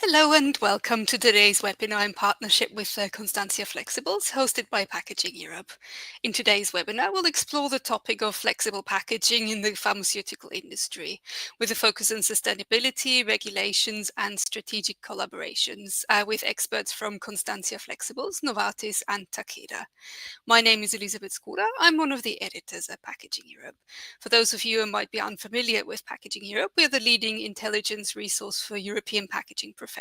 Hello and welcome to today's webinar in partnership with Constantia Flexibles, hosted by Packaging Europe. In today's webinar, we'll explore the topic of flexible packaging in the pharmaceutical industry, with a focus on sustainability, regulations and strategic collaborations with experts from Constantia Flexibles, Novartis and Takeda. My name is Elisabeth Skura. I'm one of the editors at Packaging Europe. For those of you who might be unfamiliar with Packaging Europe, we are the leading intelligence resource for European packaging professionals.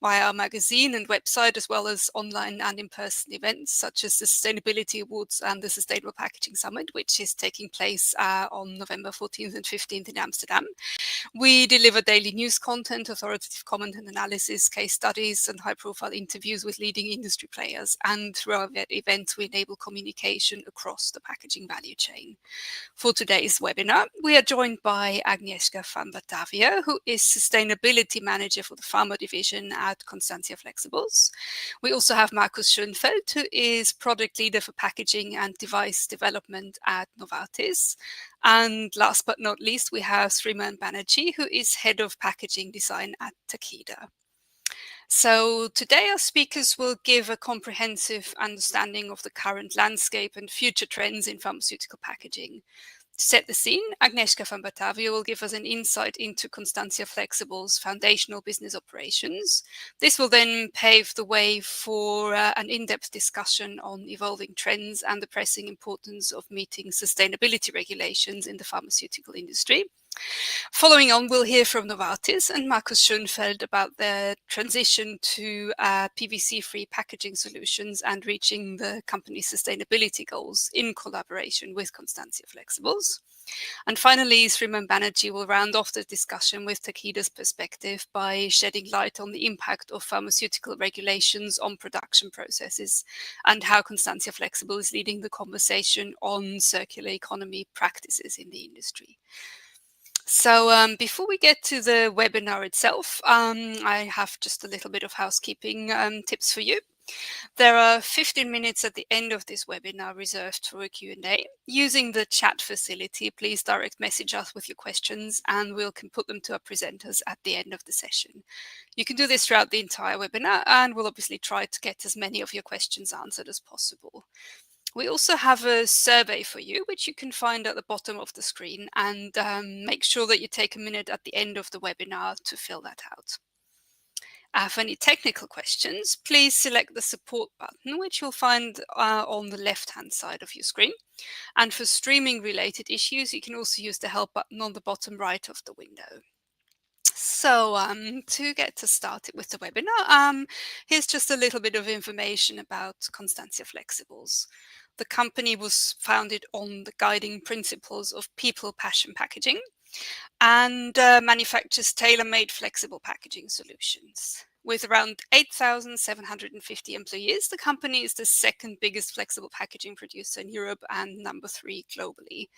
Via our magazine and website, as well as online and in-person events such as the Sustainability Awards and the Sustainable Packaging Summit, which is taking place on November 14th and 15th in Amsterdam. We deliver daily news content, authoritative comment and analysis, case studies, and high-profile interviews with leading industry players. And through our events, we enable communication across the packaging value chain. For today's webinar, we are joined by Agnieszka van Batavia, who is Sustainability Manager for the Pharma Division at Constantia Flexibles. We also have Markus Schönfeld, who is Product Leader for Packaging and Device Development at Novartis. And last but not least, we have Sriman Banerjee, who is Head of Packaging Design at Takeda. So today our speakers will give a comprehensive understanding of the current landscape and future trends in pharmaceutical packaging. To set the scene, Agnieszka van Batavia will give us an insight into Constantia Flexibles' foundational business operations. This will then pave the way for an in-depth discussion on evolving trends and the pressing importance of meeting sustainability regulations in the pharmaceutical industry. Following on, we'll hear from Novartis and Markus Schönfeld about their transition to PVC-free packaging solutions and reaching the company's sustainability goals in collaboration with Constantia Flexibles. And finally, Sriman Banerjee will round off the discussion with Takeda's perspective by shedding light on the impact of pharmaceutical regulations on production processes and how Constantia Flexibles is leading the conversation on circular economy practices in the industry. So before we get to the webinar itself, I have just a little bit of housekeeping tips for you. There are 15 minutes at the end of this webinar reserved for a Q&A. Using the chat facility, please direct message us with your questions and we can put them to our presenters at the end of the session. You can do this throughout the entire webinar and we'll obviously try to get as many of your questions answered as possible. We also have a survey for you, which you can find at the bottom of the screen, and make sure that you take a minute at the end of the webinar to fill that out. For any technical questions, please select the support button, which you'll find on the left-hand side of your screen. And for streaming related issues, you can also use the help button on the bottom right of the window. So to get started with the webinar, here's just a little bit of information about Constantia Flexibles. The company was founded on the guiding principles of people, passion, packaging, and manufactures tailor-made flexible packaging solutions. With around 8,750 employees, the company is the second biggest flexible packaging producer in Europe and number 3 globally.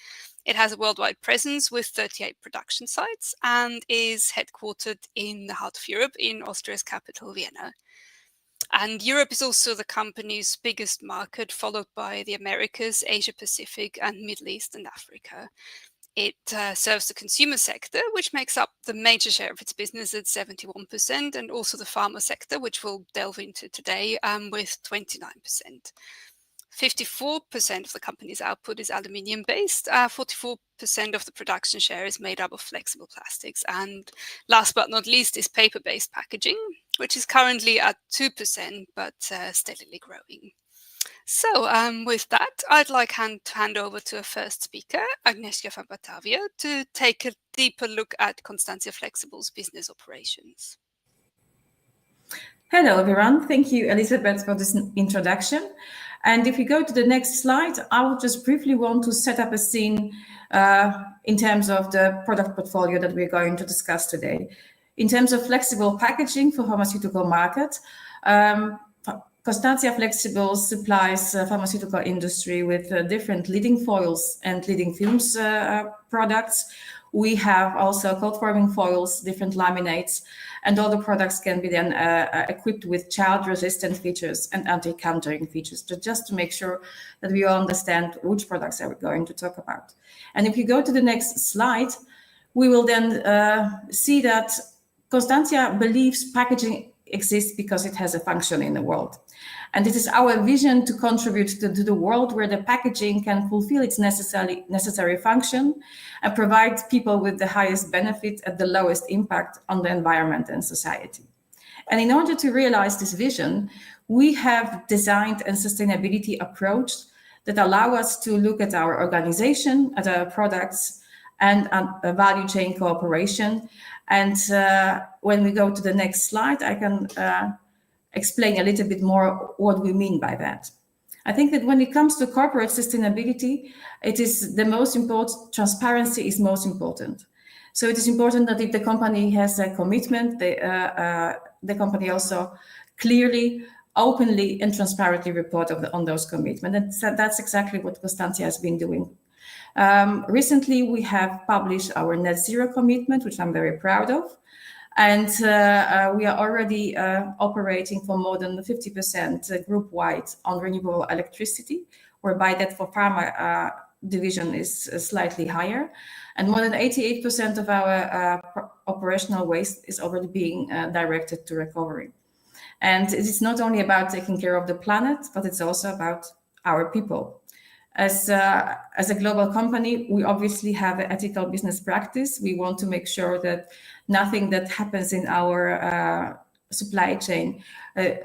It has a worldwide presence with 38 production sites and is headquartered in the heart of Europe in Austria's capital, Vienna. And Europe is also the company's biggest market, followed by the Americas, Asia Pacific, and Middle East and Africa. It serves the consumer sector, which makes up the major share of its business at 71%, and also the pharma sector, which we'll delve into today, with 29%. 54% of the company's output is aluminium-based, 44% of the production share is made up of flexible plastics, and last but not least is paper-based packaging, which is currently at 2% but steadily growing. So with that, I'd like to hand over to our first speaker, Agnieszka van Batavia, to take a deeper look at Constantia Flexibles' business operations. Hello, everyone. Thank you, Elisabeth, for this introduction. And if we go to the next slide, I would just briefly want to set up a scene in terms of the product portfolio that we're going to discuss today. In terms of flexible packaging for pharmaceutical market, Constantia Flexibles supplies pharmaceutical industry with different leading foils and leading films products. We have also cold forming foils, different laminates, and all the products can be then equipped with child-resistant features and anti-countering features, just to make sure that we all understand which products are we going to talk about. And if you go to the next slide, we will then see that Constantia believes packaging exists because it has a function in the world. And it is our vision to contribute to the world where the packaging can fulfill its necessary function and provide people with the highest benefit at the lowest impact on the environment and society. And in order to realize this vision, we have designed a sustainability approach that allow us to look at our organization, at our products, and a value chain cooperation. And when we go to the next slide, I can explain a little bit more what we mean by that. I think that when it comes to corporate sustainability, it is the most important, transparency is most important. So it is important that if the company has a commitment, the company also clearly, openly and transparently report on those commitments. And that's exactly what Constantia has been doing. Recently, we have published our net zero commitment, which I'm very proud of. And we are already operating for more than 50% group-wide on renewable electricity, whereby that for pharma division is slightly higher. And more than 88% of our operational waste is already being directed to recovery. And it is not only about taking care of the planet, but it's also about our people. As a global company, we obviously have an ethical business practice. We want to make sure that nothing that happens in our supply chain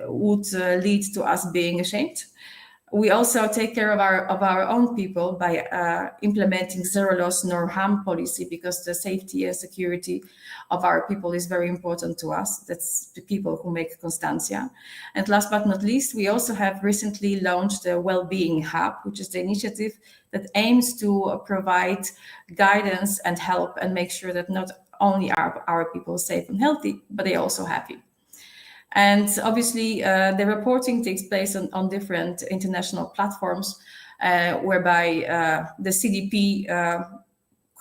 would lead to us being ashamed. We also take care of our own people by implementing zero loss nor harm policy, because the safety and security of our people is very important to us. That's the people who make Constantia. And last but not least, we also have recently launched a Wellbeing Hub, which is the initiative that aims to provide guidance and help and make sure that not only are our people safe and healthy, but they're also happy. And obviously, the reporting takes place on different international platforms, whereby the CDP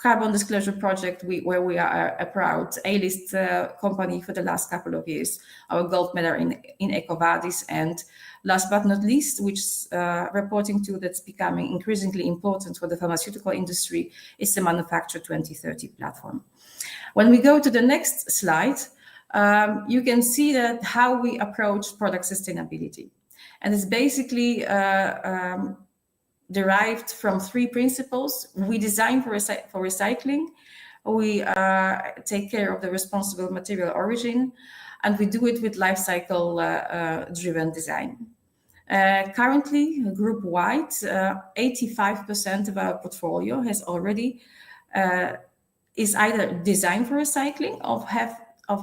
Carbon Disclosure Project, where we are a proud A-list company for the last couple of years, our gold medal in EcoVadis, and last but not least, which reporting tool that's becoming increasingly important for the pharmaceutical industry, is the Manufacture 2030 platform. When we go to the next slide, you can see that how we approach product sustainability. And it's basically derived from three principles. We design for recycling, we take care of the responsible material origin, and we do it with life cycle driven design. Currently, group-wide, 85% of our portfolio has already is either designed for recycling or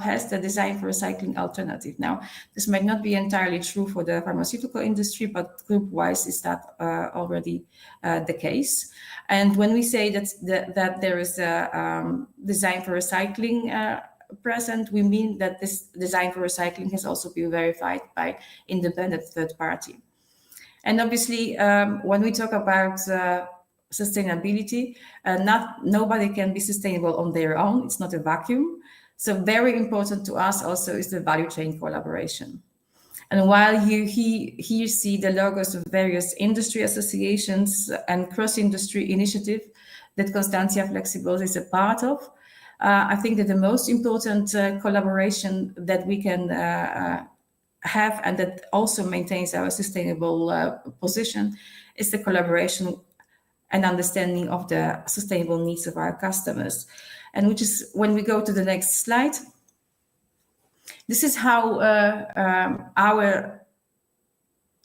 has the design for recycling alternative. Now, this might not be entirely true for the pharmaceutical industry, but group-wise is that already the case. And when we say that there is a design for recycling present, we mean that this design for recycling has also been verified by independent third party. And obviously, when we talk about sustainability, nobody can be sustainable on their own. It's not a vacuum. So very important to us also is the value chain collaboration. And while you here see the logos of various industry associations and cross-industry initiative that Constantia Flexibles is a part of, I think that the most important collaboration that we can have, and that also maintains our sustainable position, is the collaboration and understanding of the sustainable needs of our customers. And which is, when we go to the next slide, this is how our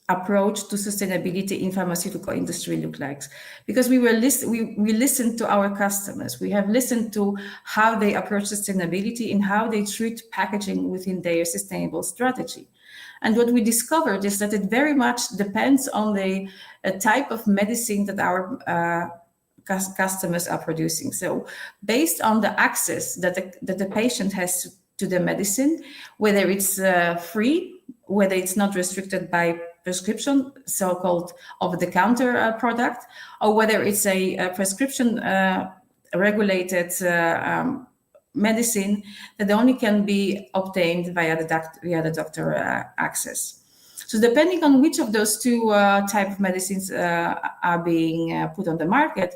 approach to sustainability in pharmaceutical industry look like. Because we listened to our customers. We have listened to how they approach sustainability and how they treat packaging within their sustainable strategy. And what we discovered is that it very much depends on the type of medicine that our customers are producing. So based on the access that the patient has to the medicine, whether it's free, whether it's not restricted by prescription, so-called over-the-counter product, or whether it's a prescription regulated medicine that only can be obtained via the doctor access. So depending on which of those two type of medicines are being put on the market,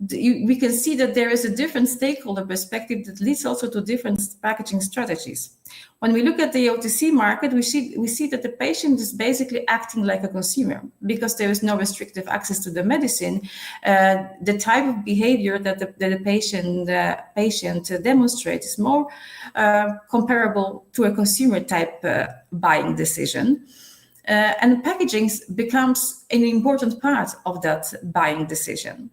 we can see that there is a different stakeholder perspective that leads also to different packaging strategies. When we look at the OTC market, we see that the patient is basically acting like a consumer because there is no restrictive access to the medicine. The type of behavior that the patient demonstrates is more comparable to a consumer type buying decision. And packaging becomes an important part of that buying decision.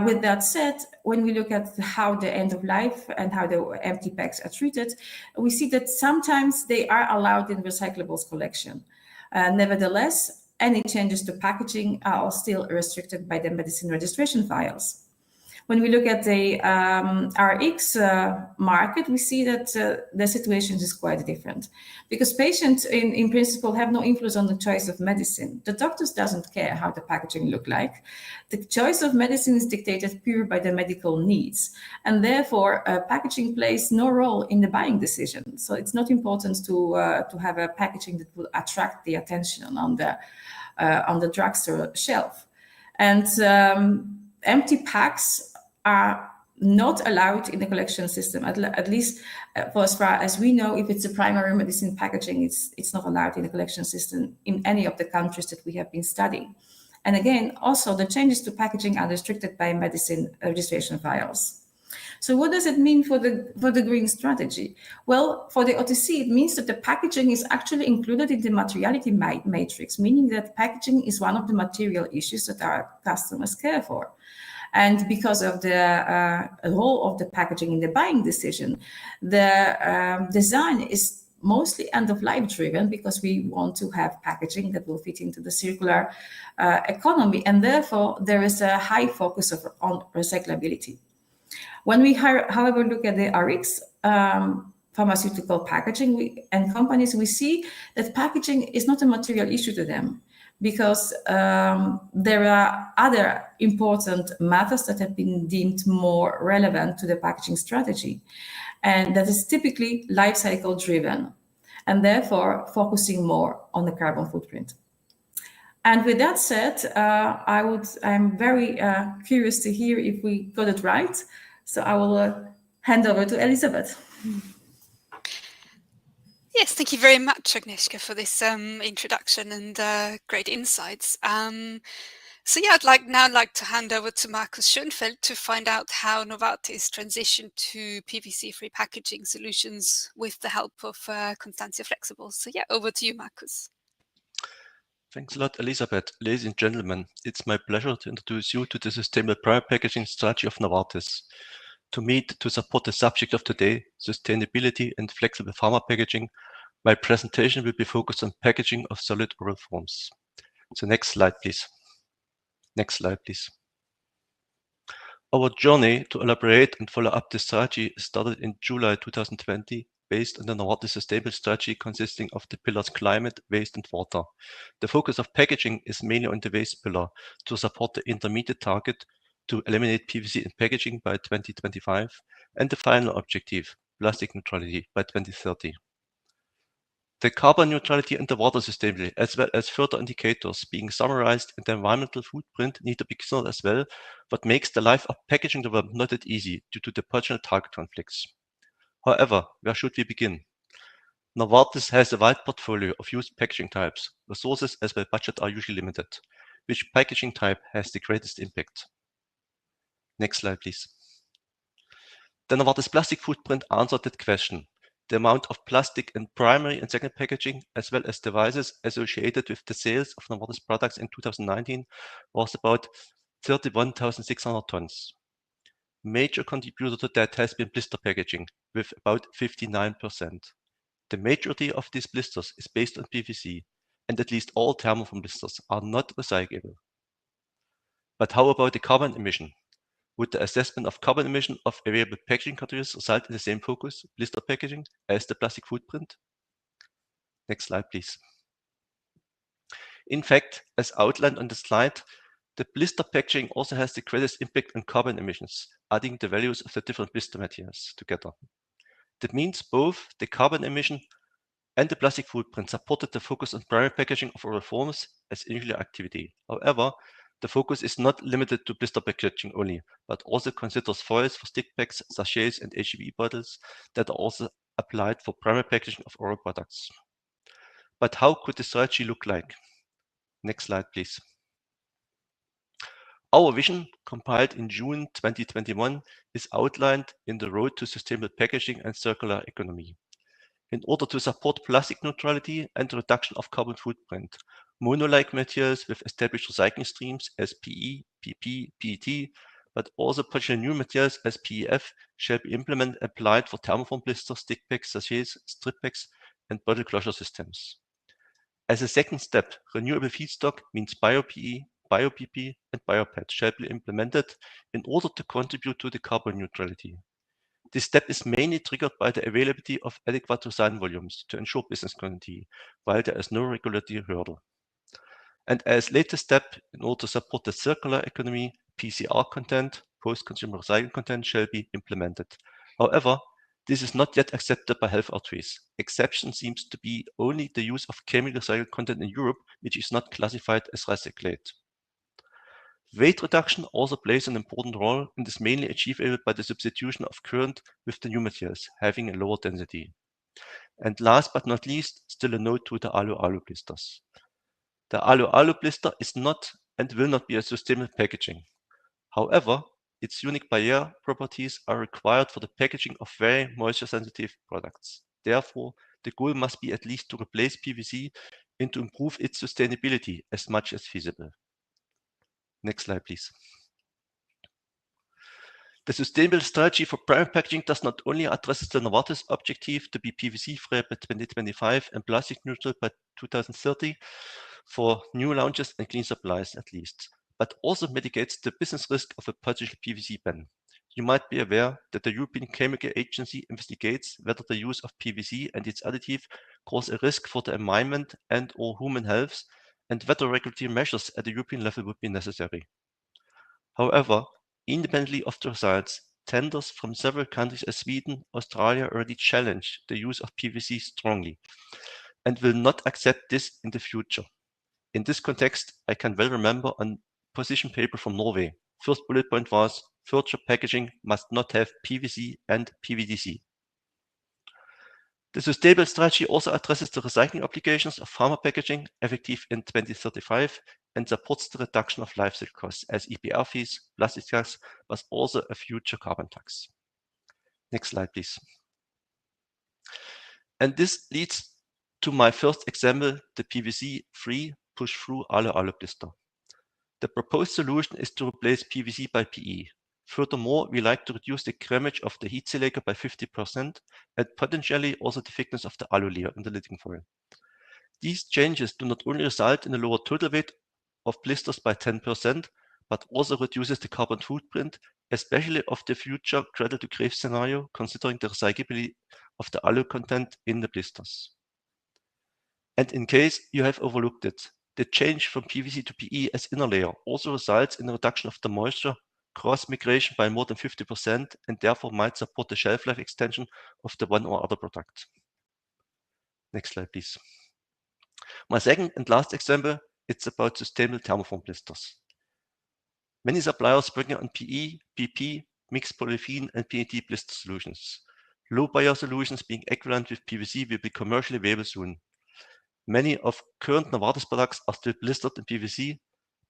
With that said, when we look at how the end of life and how the empty packs are treated, we see that sometimes they are allowed in recyclables collection. Nevertheless, any changes to packaging are still restricted by the medicine registration files. When we look at the RX market, we see that the situation is quite different because patients in principle have no influence on the choice of medicine. The doctors doesn't care how the packaging look like. The choice of medicine is dictated pure by the medical needs, and therefore packaging plays no role in the buying decision. So it's not important to have a packaging that will attract the attention on the drugstore shelf. And empty packs are not allowed in the collection system, at least for as far as we know. If it's a primary medicine packaging, it's not allowed in the collection system in any of the countries that we have been studying. And again, also the changes to packaging are restricted by medicine registration files. So what does it mean for the green strategy? Well, for the OTC, it means that the packaging is actually included in the materiality matrix, meaning that packaging is one of the material issues that our customers care for. And because of the role of the packaging in the buying decision, the design is mostly end-of-life driven because we want to have packaging that will fit into the circular economy. And therefore, there is a high focus on recyclability. When we, however, look at the RX pharmaceutical packaging and companies, we see that packaging is not a material issue to them, because there are other important matters that have been deemed more relevant to the packaging strategy. And that is typically life cycle driven, and therefore focusing more on the carbon footprint. And with that said, I'm very curious to hear if we got it right. So I will hand over to Elisabeth. Yes, thank you very much, Agnieszka, for this introduction and great insights. So yeah, I'd like to hand over to Markus Schönfeld to find out how Novartis transitioned to PVC-free packaging solutions with the help of Constantia Flexibles. So yeah, over to you, Markus. Thanks a lot, Elisabeth. Ladies and gentlemen, it's my pleasure to introduce you to the sustainable pharma packaging strategy of Novartis. To support the subject of today, sustainability and flexible pharma packaging, my presentation will be focused on packaging of solid oral forms. So next slide, please. Next slide, please. Our journey to elaborate and follow up this strategy started in July 2020, based on the Novartis sustainable strategy consisting of the pillars climate, waste, and water. The focus of packaging is mainly on the waste pillar to support the intermediate target to eliminate PVC in packaging by 2025 and the final objective, plastic neutrality, by 2030. The carbon neutrality and the water sustainability, as well as further indicators being summarized in the environmental footprint, need to be considered as well, what makes the life of packaging development not that easy due to the potential target conflicts. However, where should we begin? Novartis has a wide portfolio of used packaging types. Resources as well budget are usually limited. Which packaging type has the greatest impact? Next slide, please. The Novartis plastic footprint answered that question. The amount of plastic in primary and secondary packaging, as well as devices associated with the sales of Novartis products in 2019, was about 31,600 tons. Major contributor to that has been blister packaging, with about 59%. The majority of these blisters is based on PVC, and at least all thermoform blisters are not recyclable. But how about the carbon emission? Would the assessment of carbon emission of available packaging categories result in the same focus, blister packaging, as the plastic footprint? Next slide, please. In fact, as outlined on the slide, the blister packaging also has the greatest impact on carbon emissions, adding the values of the different blister materials together. That means both the carbon emission and the plastic footprint supported the focus on primary packaging of oral forms as initial activity. However, The focus is not limited to blister packaging only, but also considers foils for stick packs, sachets, and HEB bottles that are also applied for primary packaging of oral products. But how could the strategy look like? Next slide, please. Our vision, compiled in June 2021, is outlined in the Road to Sustainable Packaging and Circular Economy. In order to support plastic neutrality and reduction of carbon footprint, mono-like materials with established recycling streams as PE, PP, PET, but also potential new materials as PEF shall be implemented and applied for thermoform blisters, stick packs, sachets, strip packs, and bottle closure systems. As a second step, renewable feedstock means bio-PE, bio-PP, and bio-PET shall be implemented in order to contribute to the carbon neutrality. This step is mainly triggered by the availability of adequate recycling volumes to ensure business continuity, while there is no regulatory hurdle. And as latest step, in order to support the circular economy, PCR content, post-consumer recycling content, shall be implemented. However, this is not yet accepted by health authorities. Exception seems to be only the use of chemical recycled content in Europe, which is not classified as recyclate. Weight reduction also plays an important role and is mainly achievable by the substitution of current with the new materials, having a lower density. And last but not least, still a note to the alu-alu blisters. The alu-alu blister is not and will not be a sustainable packaging. However, its unique barrier properties are required for the packaging of very moisture-sensitive products. Therefore, the goal must be at least to replace PVC and to improve its sustainability as much as feasible. Next slide, please. The sustainable strategy for primary packaging does not only address the Novartis objective to be PVC-free by 2025 and plastic neutral by 2030 for new launches and clean supplies at least, but also mitigates the business risk of a potential PVC ban. You might be aware that the European Chemical Agency investigates whether the use of PVC and its additive cause a risk for the environment and or human health, and whether regulatory measures at the European level would be necessary. However, independently of the results, tenders from several countries as Sweden, Australia already challenge the use of PVC strongly and will not accept this in the future. In this context, I can well remember a position paper from Norway. First bullet point was, future packaging must not have PVC and PVDC. The sustainable strategy also addresses the recycling obligations of pharma packaging, effective in 2035, and supports the reduction of life cycle costs as EPR fees, plastic tax, but also a future carbon tax. Next slide, please. And this leads to my first example, the PVC-free push-through alu-alu blister. The proposed solution is to replace PVC by PE. Furthermore, we like to reduce the grammage of the heat silica by 50% and potentially also the thickness of the alu layer in the lidding foil. These changes do not only result in a lower total weight of blisters by 10%, but also reduces the carbon footprint, especially of the future cradle-to-grave scenario, considering the recyclability of the alu content in the blisters. And in case you have overlooked it, the change from PVC to PE as inner layer also results in a reduction of the moisture cross-migration by more than 50% and therefore might support the shelf life extension of the one or other product. Next slide, please. My second and last example, it's about sustainable thermoform blisters. Many suppliers working on PE, PP, mixed polyethylene and PET blister solutions. Low barrier solutions being equivalent with PVC will be commercially available soon. Many of current Novartis products are still blistered in PVC,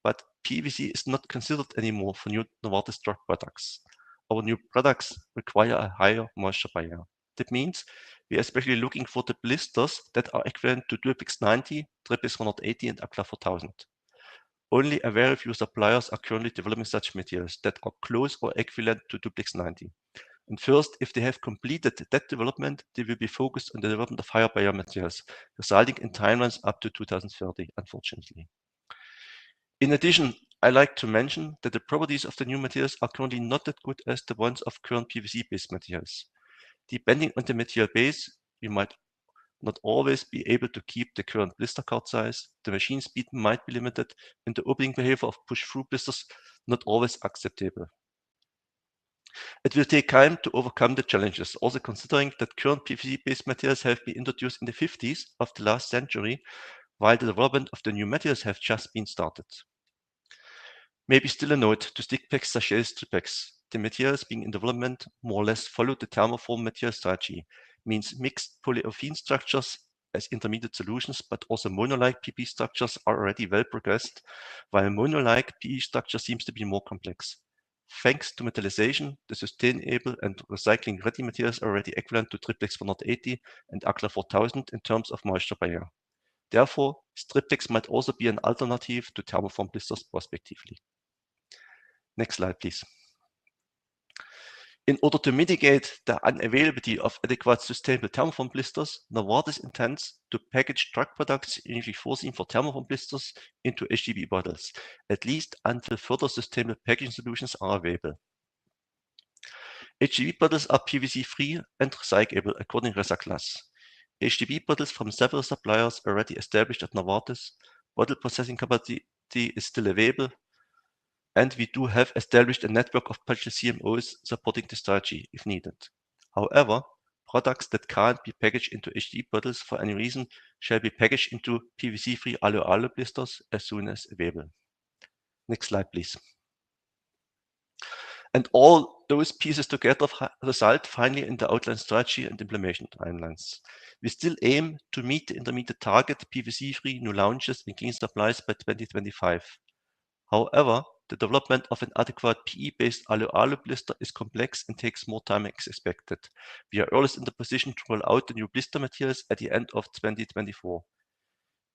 but PVC is not considered anymore for new Novartis drug products. Our new products require a higher moisture barrier. That means we are especially looking for the blisters that are equivalent to Durex 90, Triplex 180 and Acla 4000. Only a very few suppliers are currently developing such materials that are close or equivalent to Duplex 90. And first, if they have completed that development, they will be focused on the development of higher barrier materials, resulting in timelines up to 2030, unfortunately. In addition, I like to mention that the properties of the new materials are currently not that good as the ones of current PVC-based materials. Depending on the material base, you might not always be able to keep the current blister card size, the machine speed might be limited, and the opening behavior of push-through blisters not always acceptable. It will take time to overcome the challenges, also considering that current PVC-based materials have been introduced in the 50s of the last century, while the development of the new materials have just been started. Maybe still a note to stick packs, sachets, triplex. The materials being in development more or less follow the thermoform material strategy, means mixed polyolefin structures as intermediate solutions, but also mono-like PP structures are already well progressed, while mono-like PE structure seems to be more complex. Thanks to metallization, the sustainable and recycling ready materials are already equivalent to triplex 480 and Acla 4000 in terms of moisture barrier. Therefore, triplex might also be an alternative to thermoform blisters prospectively. Next slide, please. In order to mitigate the unavailability of adequate sustainable thermoform blisters, Novartis intends to package drug products initially foreseen for thermoform blisters into HDB bottles, at least until further sustainable packaging solutions are available. HDB bottles are PVC-free and recyclable according to Resaclass. HDB bottles from several suppliers already established at Novartis. Bottle processing capacity is still available, and we do have established a network of potential CMOs supporting the strategy if needed. However, products that can't be packaged into HDB bottles for any reason shall be packaged into PVC-free alu-alu blisters as soon as available. Next slide, please. And all those pieces together result finally in the outline strategy and implementation timelines. We still aim to meet the intermediate target PVC-free new launches and clean supplies by 2025. However, the development of an adequate PE-based alu-alu blister is complex and takes more time as expected. We are earliest in the position to roll out the new blister materials at the end of 2024.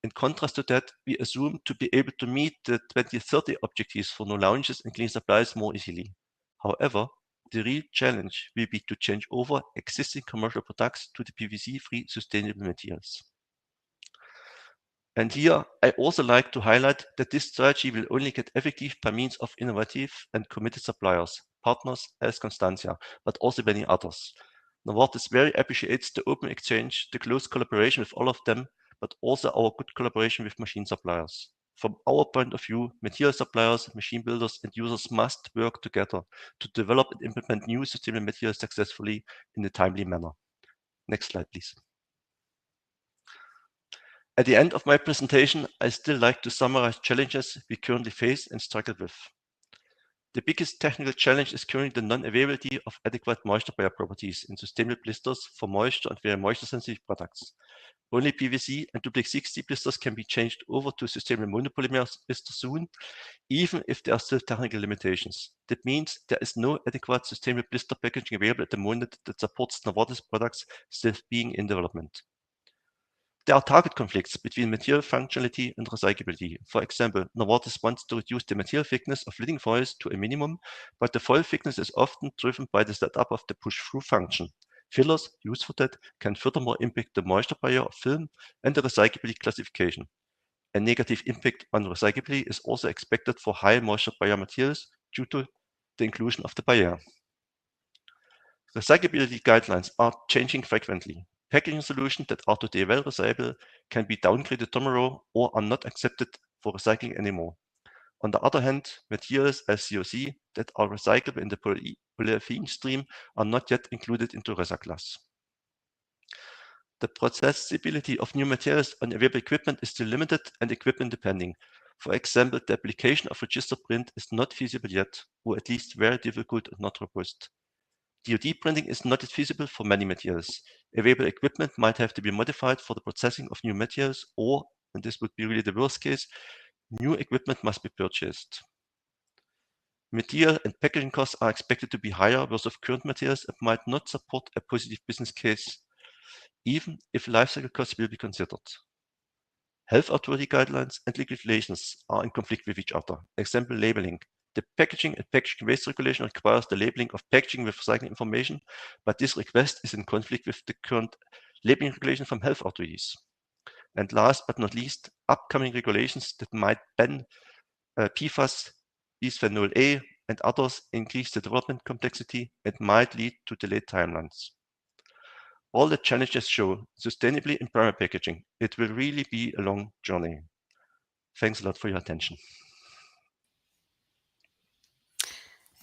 In contrast to that, we assume to be able to meet the 2030 objectives for new launches and clean supplies more easily. However, the real challenge will be to change over existing commercial products to the PVC-free sustainable materials. And here, I also like to highlight that this strategy will only get effective by means of innovative and committed suppliers, partners as Constantia, but also many others. Novartis very appreciates the open exchange, the close collaboration with all of them, but also our good collaboration with machine suppliers. From our point of view, material suppliers, machine builders, and users must work together to develop and implement new sustainable materials successfully in a timely manner. Next slide, please. At the end of my presentation, I still like to summarize challenges we currently face and struggle with. The biggest technical challenge is currently the non-availability of adequate moisture barrier properties in sustainable blisters for moisture and very moisture-sensitive products. Only PVC and duplex 60 blisters can be changed over to sustainable monopolymer blisters soon, even if there are still technical limitations. That means there is no adequate sustainable blister packaging available at the moment that supports Novartis products still being in development. There are target conflicts between material functionality and recyclability. For example, Novartis wants to reduce the material thickness of leading foils to a minimum, but the foil thickness is often driven by the setup of the push-through function. Fillers used for that can furthermore impact the moisture barrier of film and the recyclability classification. A negative impact on recyclability is also expected for high moisture barrier materials due to the inclusion of the barrier. Recyclability guidelines are changing frequently. Packaging solutions that are today well recyclable can be downgraded tomorrow or are not accepted for recycling anymore. On the other hand, materials as COC that are recyclable in the polyolefin stream are not yet included into Resaclass. The processability of new materials on available equipment is still limited and equipment depending. For example, the application of register print is not feasible yet, or at least very difficult and not robust. DoD printing is not yet feasible for many materials. Available equipment might have to be modified for the processing of new materials, or, and this would be really the worst case, new equipment must be purchased. Material and packaging costs are expected to be higher versus current materials and might not support a positive business case, even if lifecycle costs will be considered. Health authority guidelines and regulations are in conflict with each other. Example, labeling. The packaging and packaging waste regulation requires the labeling of packaging with recycling information, but this request is in conflict with the current labeling regulation from health authorities. And last but not least, upcoming regulations that might ban PFAS, bisphenol A, and others increase the development complexity and might lead to delayed timelines. All the challenges show sustainably in pharma packaging. It will really be a long journey. Thanks a lot for your attention.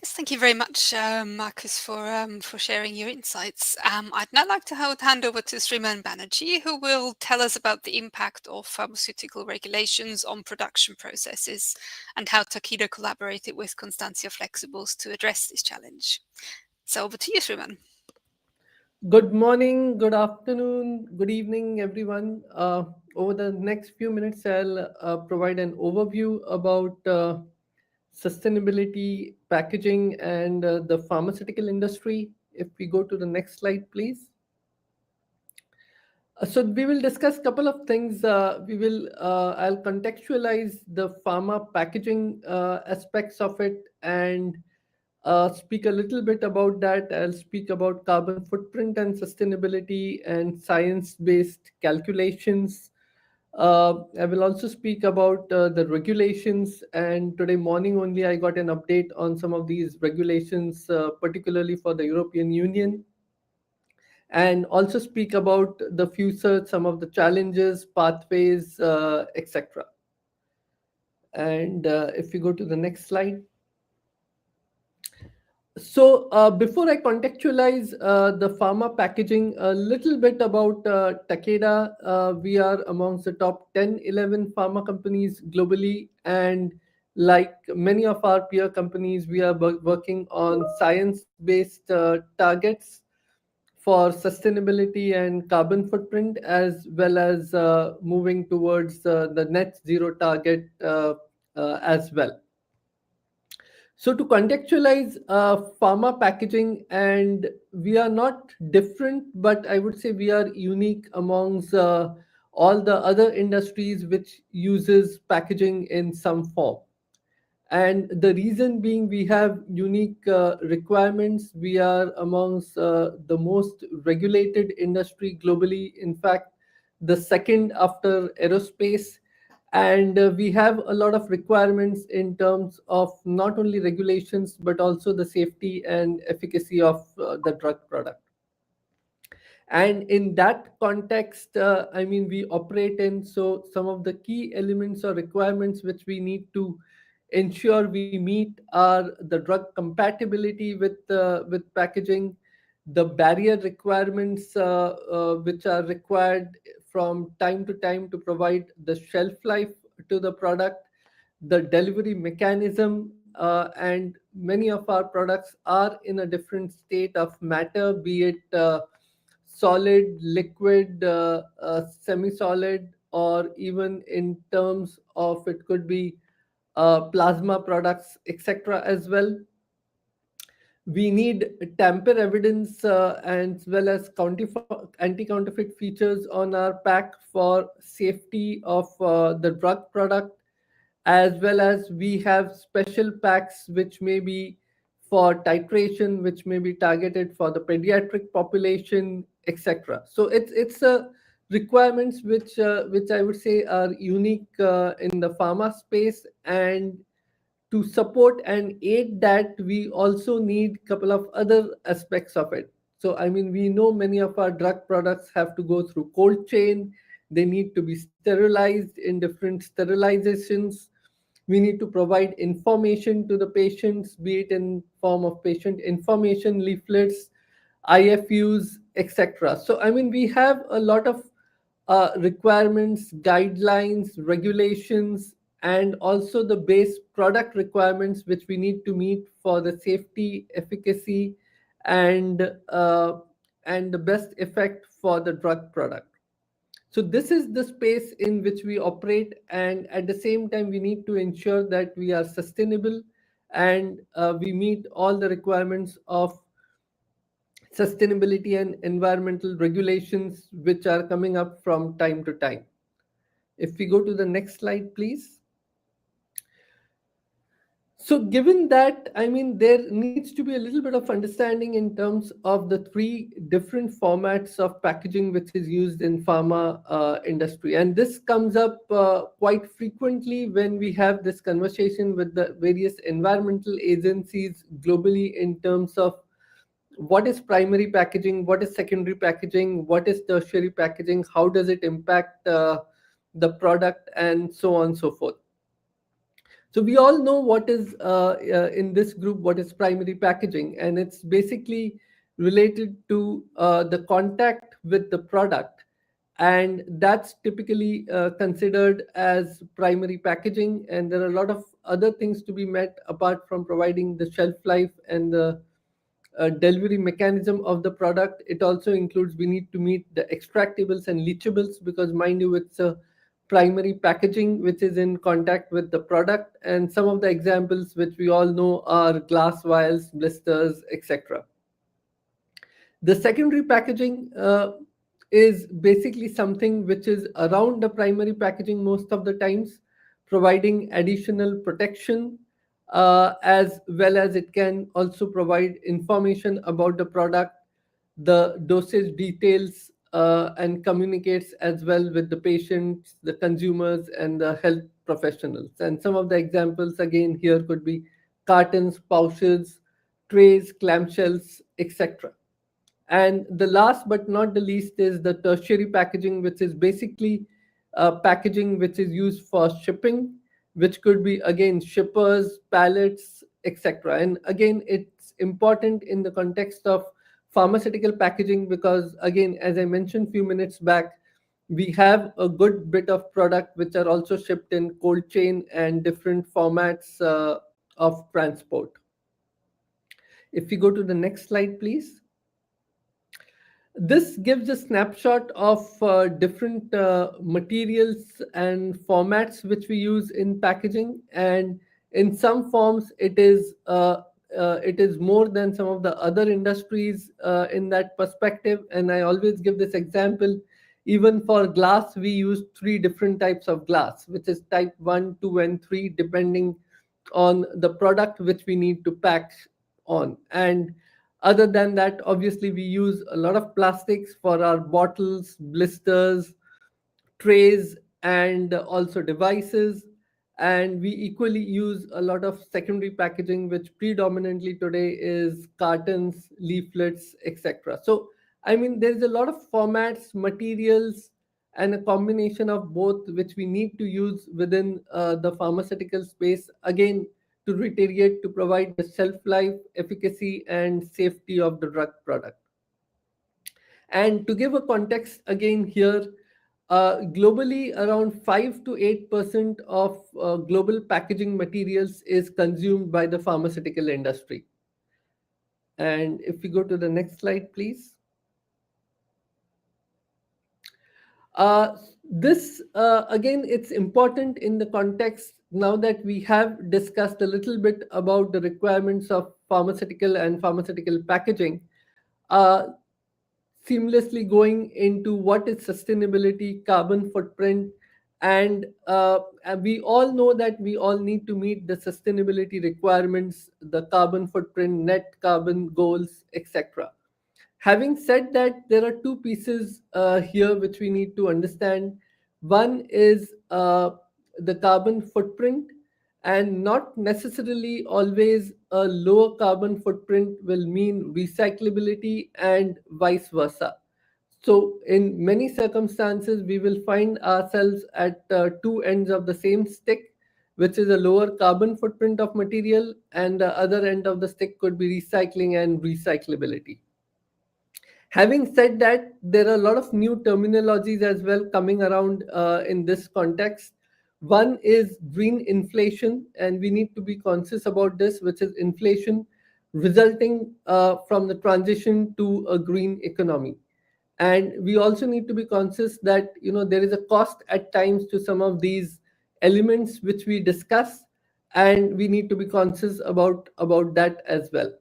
Yes, thank you very much, Marcus, for sharing your insights. I'd now like to hand over to Sriman Banerjee, who will tell us about the impact of pharmaceutical regulations on production processes and how Takeda collaborated with Constantia Flexibles to address this challenge. So over to you, Sriman. Good morning, good afternoon, good evening, everyone. Over the next few minutes, I'll provide an overview about sustainability, packaging, and the pharmaceutical industry. If we go to the next slide, please. So we will discuss a couple of things. I'll contextualize the pharma packaging aspects of it and speak a little bit about that. I'll speak about carbon footprint and sustainability and science-based calculations. I will also speak about the regulations. And today morning only, I got an update on some of these regulations, particularly for the European Union. And also speak about the future, some of the challenges, pathways, etc. And if we go to the next slide. So before I contextualize the pharma packaging, a little bit about Takeda. We are amongst the top 10, 11 pharma companies globally. And like many of our peer companies, we are working on science-based targets for sustainability and carbon footprint, as well as moving towards the net zero target as well. So to contextualize pharma packaging, and we are not different, but I would say we are unique amongst all the other industries which uses packaging in some form. And the reason being, we have unique requirements. We are amongst the most regulated industry globally. In fact, the second after aerospace. And we have a lot of requirements in terms of not only regulations, but also the safety and efficacy of the drug product. And in that context, we operate in, so some of the key elements or requirements which we need to ensure we meet are the drug compatibility with packaging, the barrier requirements which are required from time to time to provide the shelf life to the product, the delivery mechanism, and many of our products are in a different state of matter, be it solid, liquid, semi-solid, or even in terms of it could be plasma products, etc. as well. We need tamper evidence as well as anti-counterfeit features on our pack for safety of the drug product, as well as we have special packs which may be for titration, which may be targeted for the pediatric population, etc. So it's a requirements which I would say are unique in the pharma space. And to support and aid that, we also need a couple of other aspects of it. So we know many of our drug products have to go through cold chain. They need to be sterilized in different sterilizations. We need to provide information to the patients, be it in form of patient information leaflets, IFUs, etc. So we have a lot of requirements, guidelines, regulations, and also the base product requirements which we need to meet for the safety, efficacy, and the best effect for the drug product. So this is the space in which we operate, and at the same time, we need to ensure that we are sustainable and we meet all the requirements of sustainability and environmental regulations which are coming up from time to time. If we go to the next slide, please. So given that, there needs to be a little bit of understanding in terms of the three different formats of packaging which is used in pharma industry. And this comes up quite frequently when we have this conversation with the various environmental agencies globally in terms of what is primary packaging, what is secondary packaging, what is tertiary packaging, how does it impact the product, and so on and so forth. So we all know what is in this group, what is primary packaging, and it's basically related to the contact with the product, and that's typically considered as primary packaging. And there are a lot of other things to be met apart from providing the shelf life and the delivery mechanism of the product. It also includes we need to meet the extractables and leachables, because mind you, it's a primary packaging which is in contact with the product. And some of the examples which we all know are glass vials, blisters, etc. The secondary packaging is basically something which is around the primary packaging most of the times, providing additional protection, as well as it can also provide information about the product, the dosage details, and communicates as well with the patients, the consumers, and the health professionals. And some of the examples again here could be cartons, pouches, trays, clamshells, etc. And the last but not the least is the tertiary packaging, which is basically packaging which is used for shipping, which could be again shippers, pallets, etc. And again, it's important in the context of pharmaceutical packaging because, again, as I mentioned a few minutes back, we have a good bit of product which are also shipped in cold chain and different formats of transport. If we go to the next slide, please. This gives a snapshot of different materials and formats which we use in packaging, and in some forms it is more than some of the other industries in that perspective. And I always give this example. Even for glass, we use three different types of glass, which is type 1, 2, and 3, depending on the product which we need to pack on. And other than that, obviously, we use a lot of plastics for our bottles, blisters, trays, and also devices. And we equally use a lot of secondary packaging, which predominantly today is cartons, leaflets, etc. So, I mean, there's a lot of formats, materials, and a combination of both, which we need to use within the pharmaceutical space, again, to reiterate, to provide the shelf life, efficacy, and safety of the drug product. And to give a context again here, globally, around 5 to 8% of global packaging materials is consumed by the pharmaceutical industry. And if we go to the next slide, please. This, again, it's important in the context now that we have discussed a little bit about the requirements of pharmaceutical and pharmaceutical packaging. Uh, Seamlessly going into what is sustainability, carbon footprint, and we all know that we all need to meet the sustainability requirements, the carbon footprint, net carbon goals, etc. Having said that, there are two pieces here which we need to understand. One is the carbon footprint, and not necessarily always a lower carbon footprint will mean recyclability and vice versa. So, in many circumstances, we will find ourselves at two ends of the same stick, which is a lower carbon footprint of material, and the other end of the stick could be recycling and recyclability. Having said that, there are a lot of new terminologies as well coming around in this context. One is green inflation, and we need to be conscious about this, which is inflation resulting from the transition to a green economy. And we also need to be conscious that there is a cost at times to some of these elements which we discuss, and we need to be conscious about that as well.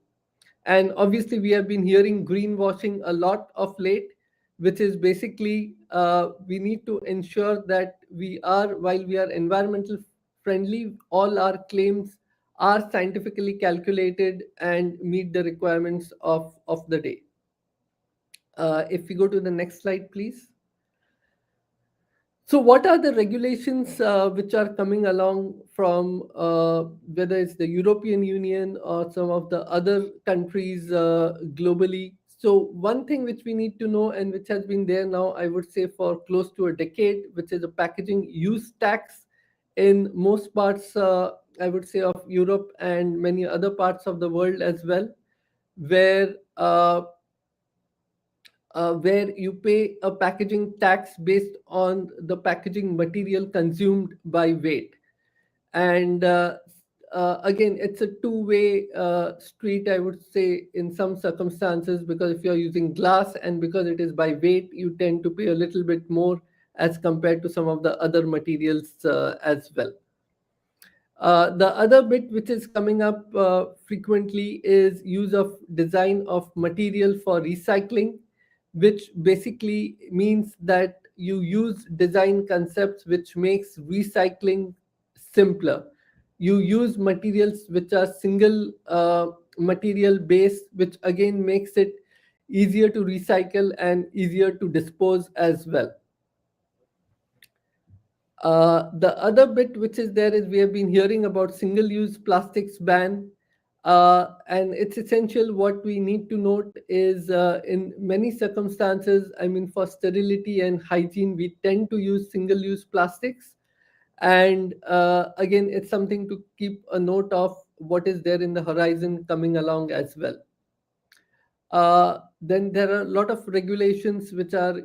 And obviously, we have been hearing greenwashing a lot of late, which is basically we need to ensure that while we are environmental friendly, all our claims are scientifically calculated and meet the requirements of the day. If we go to the next slide, please. So, what are the regulations which are coming along from whether it's the European Union or some of the other countries globally? So, one thing which we need to know, and which has been there now, I would say, for close to a decade, which is a packaging use tax in most parts I would say, of Europe and many other parts of the world as well, where where you pay a packaging tax based on the packaging material consumed by weight. And again, it's a two-way street, I would say, in some circumstances, because if you're using glass and because it is by weight, you tend to pay a little bit more as compared to some of the other materials as well. The other bit which is coming up frequently is use of design of material for recycling, which basically means that you use design concepts which makes recycling simpler. You use materials which are single material based, which again makes it easier to recycle and easier to dispose as well. The other bit which is there is we have been hearing about single-use plastics ban, and it's essential. What we need to note is in many circumstances, I mean, for sterility and hygiene, we tend to use single-use plastics. And again, it's something to keep a note of what is there in the horizon coming along as well. Then there are a lot of regulations which are,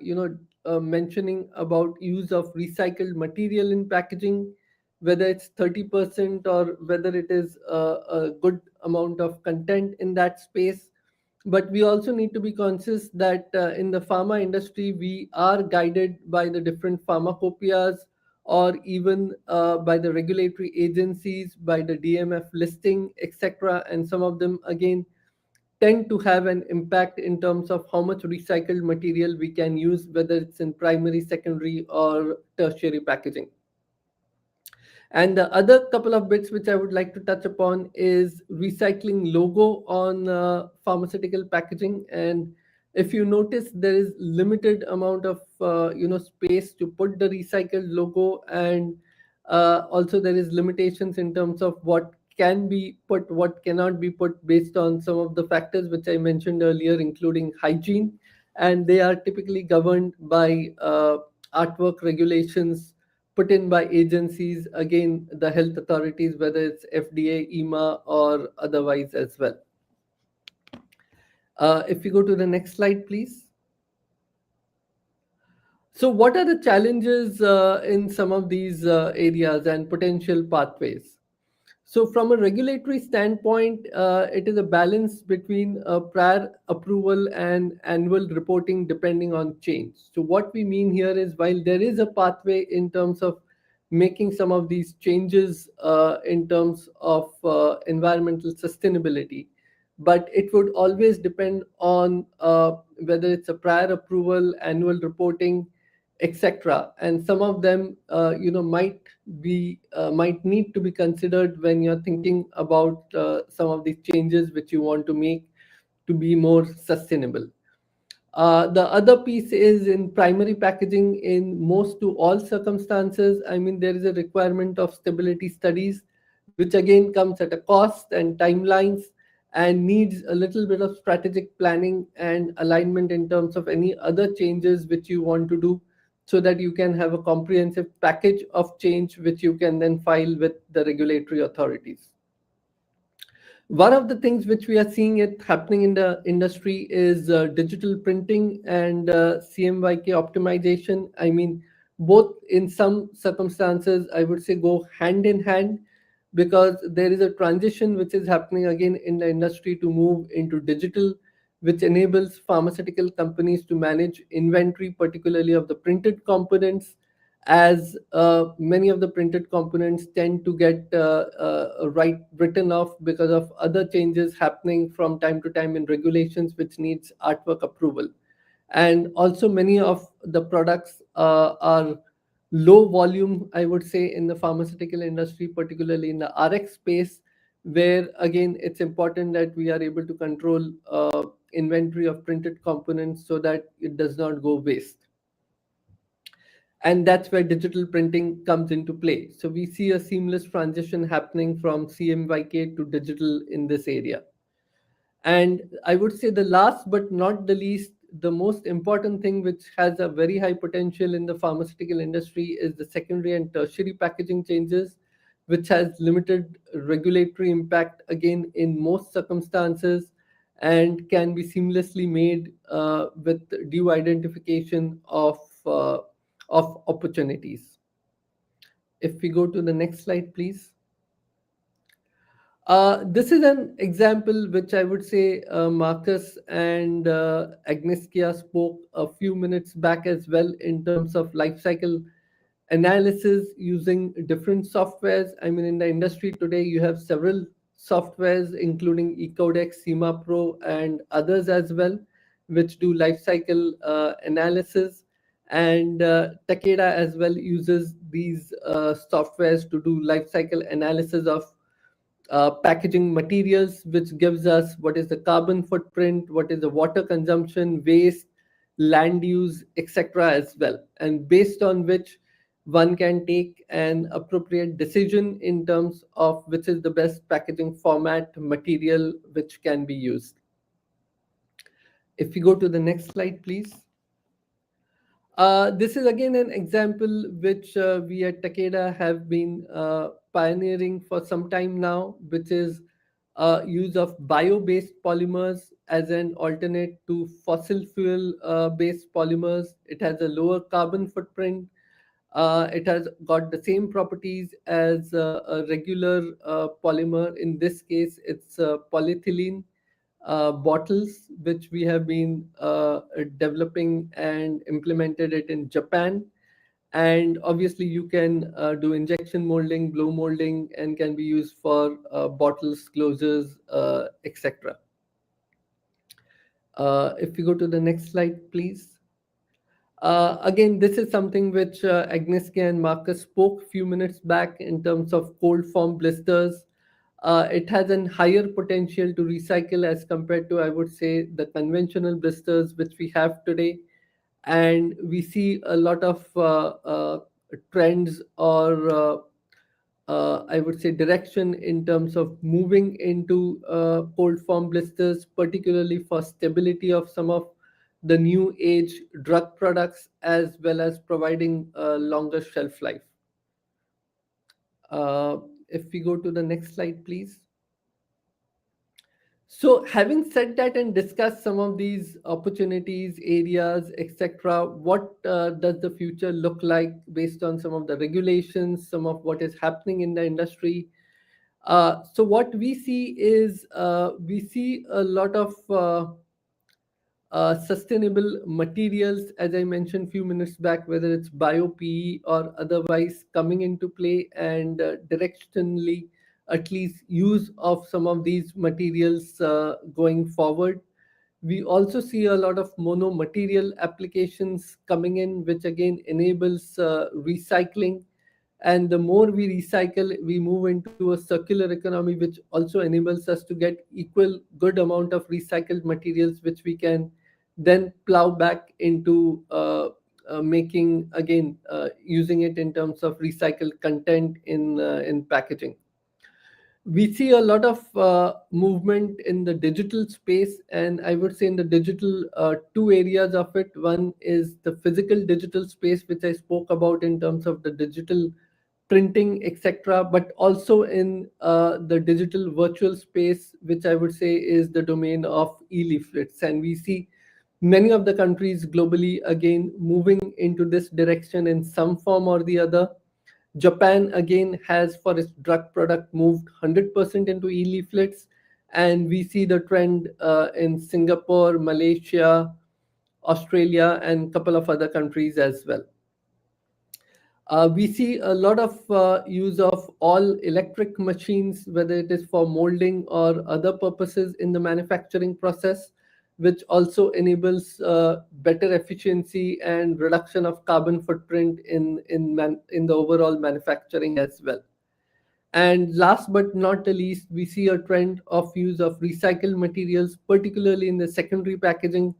mentioning about use of recycled material in packaging, whether it's 30% or whether it is a good amount of content in that space. But we also need to be conscious that in the pharma industry, we are guided by the different pharmacopoeias or even by the regulatory agencies, by the DMF listing, etc. And some of them, again, tend to have an impact in terms of how much recycled material we can use, whether it's in primary, secondary, or tertiary packaging. And the other couple of bits which I would like to touch upon is recycling logo on pharmaceutical packaging. And if you notice, there is limited amount of space to put the recycled logo, and also there is limitations in terms of what can be put, what cannot be put, based on some of the factors which I mentioned earlier, including hygiene, and they are typically governed by artwork regulations put in by agencies, again, the health authorities, whether it's FDA, EMA, or otherwise as well. If you go to the next slide, please. So what are the challenges in some of these areas and potential pathways? So from a regulatory standpoint, it is a balance between prior approval and annual reporting depending on change. So what we mean here is, while there is a pathway in terms of making some of these changes in terms of environmental sustainability, but it would always depend on whether it's a prior approval, annual reporting, etc. And some of them, might need to be considered when you're thinking about some of these changes which you want to make to be more sustainable. The other piece is in primary packaging. In most to all circumstances, I mean, there is a requirement of stability studies, which again comes at a cost and timelines, and needs a little bit of strategic planning and alignment in terms of any other changes which you want to do, so that you can have a comprehensive package of change which you can then file with the regulatory authorities. One of the things which we are seeing it happening in the industry is digital printing and CMYK optimization. I mean, both in some circumstances, I would say, go hand in hand, because there is a transition which is happening again in the industry to move into digital, which enables pharmaceutical companies to manage inventory, particularly of the printed components, as many of the printed components tend to get written off because of other changes happening from time to time in regulations which needs artwork approval. And also many of the products are low volume, I would say, in the pharmaceutical industry, particularly in the RX space, where again it's important that we are able to control inventory of printed components so that it does not go waste. And that's where digital printing comes into play. So we see a seamless transition happening from CMYK to digital in this area. And I would say the last but not the least, the most important thing which has a very high potential in the pharmaceutical industry is the secondary and tertiary packaging changes, which has limited regulatory impact again in most circumstances, and can be seamlessly made with due identification uh, of opportunities. If we go to the next slide, please. This is an example which I would say Marcus and Agnieszka spoke a few minutes back as well, in terms of life cycle analysis using different softwares. I mean, in the industry today, you have several softwares, including Ecodex, SEMA Pro, and others as well, which do life cycle analysis. And Takeda as well uses these softwares to do life cycle analysis of packaging materials, which gives us what is the carbon footprint, what is the water consumption, waste, land use, etc. as well. And based on which one can take an appropriate decision in terms of which is the best packaging format, material which can be used. If we go to the next slide, please. This is again an example which we at Takeda have been pioneering for some time now, which is use of bio-based polymers as an alternate to fossil fuel based polymers. It has a lower carbon footprint. It has got the same properties as a regular polymer. In this case, it's polyethylene bottles, which we have been developing and implemented it in Japan. And obviously, you can do injection molding, blow molding, and can be used for bottles, closures, etc. If we go to the next slide, please. Again, this is something which Agnieszka and Marcus spoke a few minutes back in terms of cold form blisters. It has a higher potential to recycle as compared to, I would say, the conventional blisters which we have today. And we see a lot of trends or I would say direction in terms of moving into cold form blisters, particularly for stability of some of the new age drug products, as well as providing a longer shelf life. If we go to the next slide, please. So, having said that and discussed some of these opportunities, areas, etc., what does the future look like based on some of the regulations, some of what is happening in the industry? So, what we see is we see a lot of sustainable materials, as I mentioned a few minutes back, whether it's bio-PE or otherwise, coming into play, and directionally, at least use of some of these materials going forward. We also see a lot of mono material applications coming in, which again enables recycling. And the more we recycle, we move into a circular economy, which also enables us to get equal good amount of recycled materials, which we can then plow back into making, again, using it in terms of recycled content in packaging. We see a lot of movement in the digital space, and I would say in the digital, two areas of it. One is the physical digital space, which I spoke about in terms of the digital printing, etc., but also in the digital virtual space, which I would say is the domain of e-leaflets. And we see many of the countries globally again moving into this direction in some form or the other. Japan again has, for its drug product, moved 100% into e-leaflets, and we see the trend in Singapore, Malaysia, Australia, and a couple of other countries as well. We see a lot of use of all electric machines, whether it is for molding or other purposes in the manufacturing process, which also enables better efficiency and reduction of carbon footprint in the overall manufacturing as well. And last but not the least, we see a trend of use of recycled materials, particularly in the secondary packaging,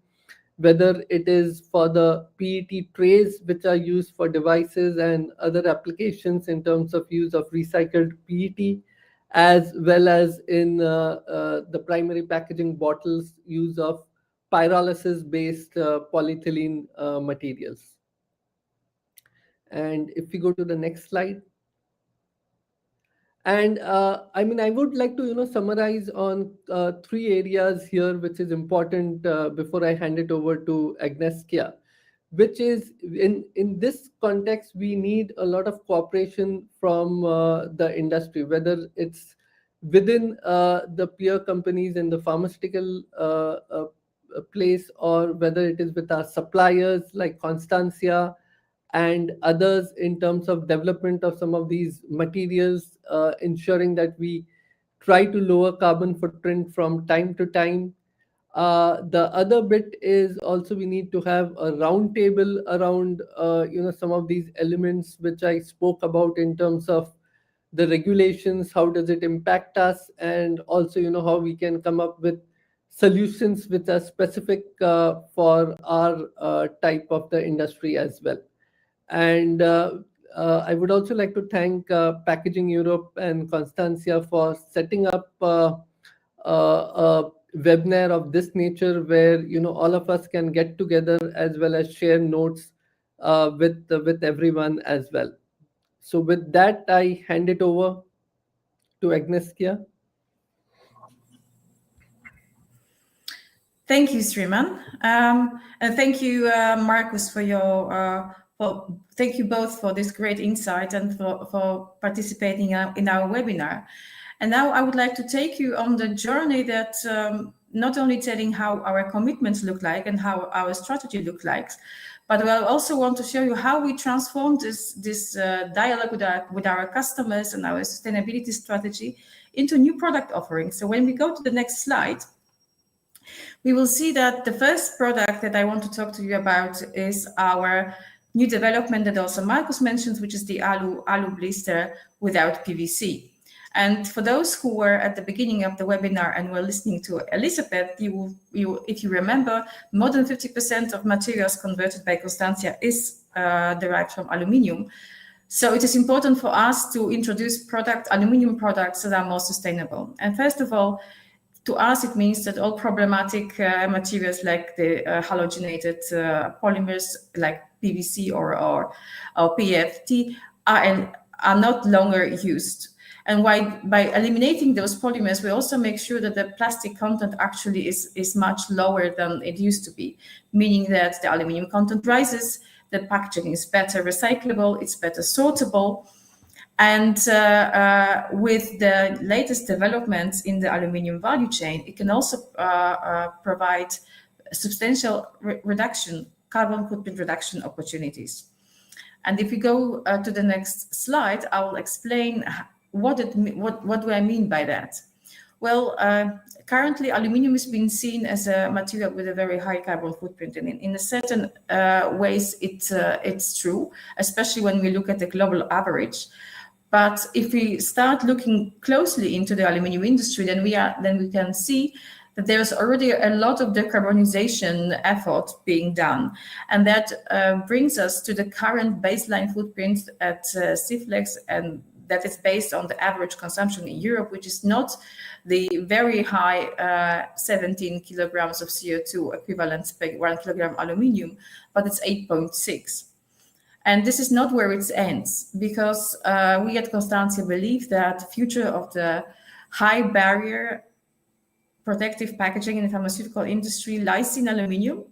whether it is for the PET trays, which are used for devices and other applications in terms of use of recycled PET, as well as in the primary packaging bottles, use of pyrolysis-based polyethylene materials. And if we go to the next slide. And I mean, I would like to summarize on three areas here, which is important before I hand it over to Agnieszka, which is in this context we need a lot of cooperation from the industry, whether it's within the peer companies in the pharmaceutical place, or whether it is with our suppliers like Constancia and others in terms of development of some of these materials, ensuring that we try to lower carbon footprint from time to time. The other bit is also we need to have a round table around some of these elements which I spoke about in terms of the regulations, how does it impact us, and also how we can come up with solutions which are specific for our type of the industry as well. And I would also like to thank Packaging Europe and Constancia for setting up a webinar of this nature, where all of us can get together as well as share notes with everyone as well. So with that, I hand it over to Agnieszka. Thank you, Sriman. And thank you, Marcus, for your thank you both for this great insight and for participating in our webinar. And now I would like to take you on the journey that not only telling how our commitments look like and how our strategy looks like, but I also want to show you how we transform this dialogue with our customers and our sustainability strategy into new product offerings. So when we go to the next slide, we will see that the first product that I want to talk to you about is our new development that also Marcus mentioned, which is the alu blister without PVC. And for those who were at the beginning of the webinar and were listening to Elizabeth, if you remember, more than 50% of materials converted by Constancia is derived from aluminium. So it is important for us to introduce aluminium products that are more sustainable. And first of all, to us, it means that all problematic materials like the halogenated polymers like PVC or PFT are not longer used. And by eliminating those polymers, we also make sure that the plastic content actually is much lower than it used to be, meaning that the aluminum content rises, the packaging is better recyclable, it's better sortable. And with the latest developments in the aluminium value chain, it can also provide substantial carbon footprint reduction opportunities. And if we go to the next slide, I will explain what do I mean by that. Well, currently aluminium is being seen as a material with a very high carbon footprint, and in a certain ways it's true, especially when we look at the global average. But if we start looking closely into the aluminium industry, then we can see that there's already a lot of decarbonization effort being done. And that brings us to the current baseline footprint at CFLEX, and that is based on the average consumption in Europe, which is not the very high 17 kilograms of CO2 equivalents per 1 kilogram aluminium, but it's 8.6. And this is not where it ends, because we at Constancia believe that the future of the high barrier protective packaging in the pharmaceutical industry lies in aluminium.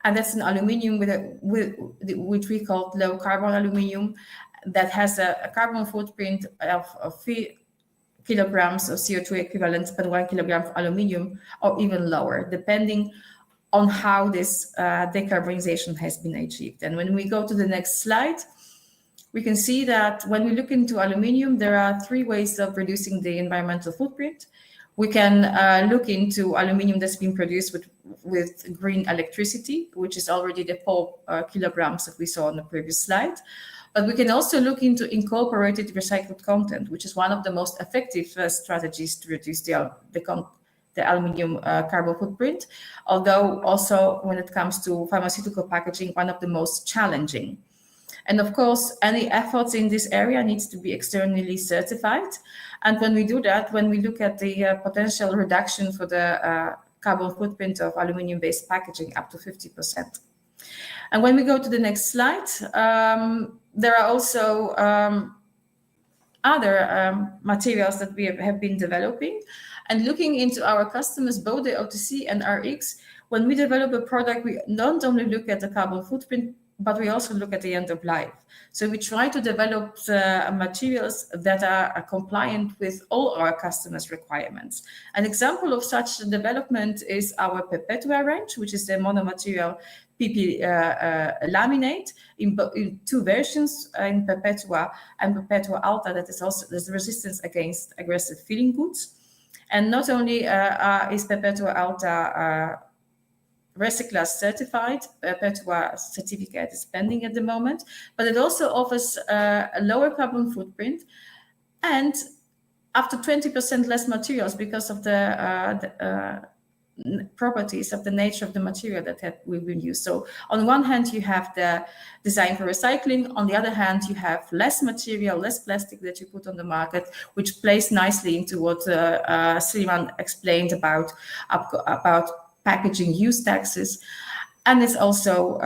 And that's an aluminium which we call low carbon aluminium, that has a carbon footprint of 3 kilograms of CO2 equivalents per 1 kilogram of aluminium, or even lower, depending on how this decarbonization has been achieved. And when we go to the next slide, we can see that when we look into aluminium, there are three ways of reducing the environmental footprint. We can look into aluminium that's been produced with green electricity, which is already the 4 kilograms that we saw on the previous slide. But we can also look into incorporated recycled content, which is one of the most effective strategies to reduce the aluminium carbon footprint, although also when it comes to pharmaceutical packaging, one of the most challenging. And of course, any efforts in this area needs to be externally certified. And when we do that, when we look at the potential reduction for the carbon footprint of aluminium-based packaging, up to 50%. And when we go to the next slide, there are also other materials that we have been developing, and looking into our customers, both the OTC and RX. When we develop a product, we don't only look at the carbon footprint, but we also look at the end of life. So we try to develop materials that are compliant with all our customers' requirements. An example of such development is our Perpetua range, which is the monomaterial PP laminate in two versions, in Perpetua and Perpetua Alta, that is also there's resistance against aggressive filling goods. And not only is Perpetua Alta Recyclass certified, Perpetua certificate is pending at the moment, but it also offers a lower carbon footprint and up to 20% less materials because of the properties of the nature of the material that we will use. So on one hand, you have the design for recycling. On the other hand, you have less material, less plastic that you put on the market, which plays nicely into what Sriman explained about packaging use taxes. And it's also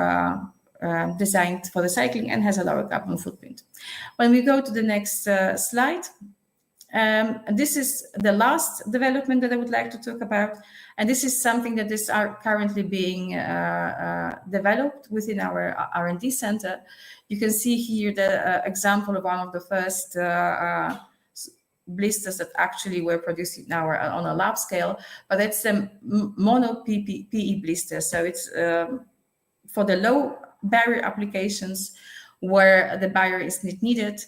designed for recycling and has a lower carbon footprint. When we go to the next slide, this is the last development that I would like to talk about. And this is something that is currently being developed within our R&D center. You can see here the example of one of the first blisters that actually were produced on a lab scale, but it's a mono PE blister. So it's for the low barrier applications where the barrier is not needed.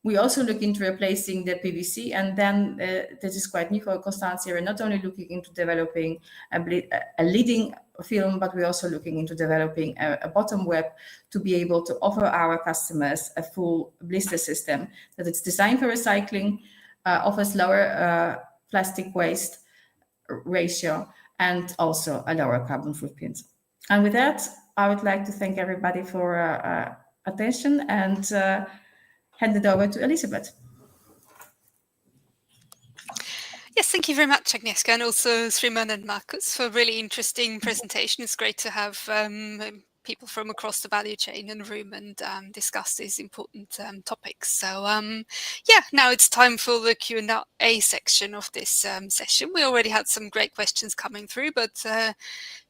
We also look into replacing the PVC, and then this is quite new for Constantia. We're not only looking into developing a leading film, but we're also looking into developing a bottom web to be able to offer our customers a full blister system that it's designed for recycling, offers lower plastic waste ratio, and also a lower carbon footprint. And with that, I would like to thank everybody for attention and hand it over to Elisabeth. Yes, thank you very much, Agnieszka, and also Sriman and Markus for a really interesting presentation. It's great to have people from across the value chain in the room and discuss these important topics. So yeah, now it's time for the Q&A section of this session. We already had some great questions coming through, but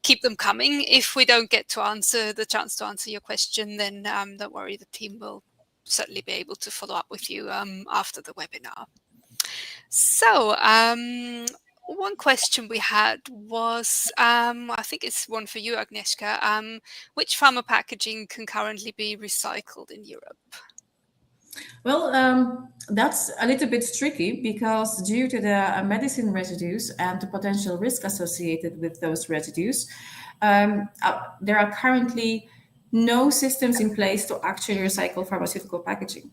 keep them coming. If we don't get to answer the chance to answer your question, then don't worry, the team will certainly be able to follow up with you after the webinar. So one question we had was, I think it's one for you, Agnieszka. Which pharma packaging can currently be recycled in Europe? Well, that's a little bit tricky because due to the medicine residues and the potential risk associated with those residues, there are currently no systems in place to actually recycle pharmaceutical packaging.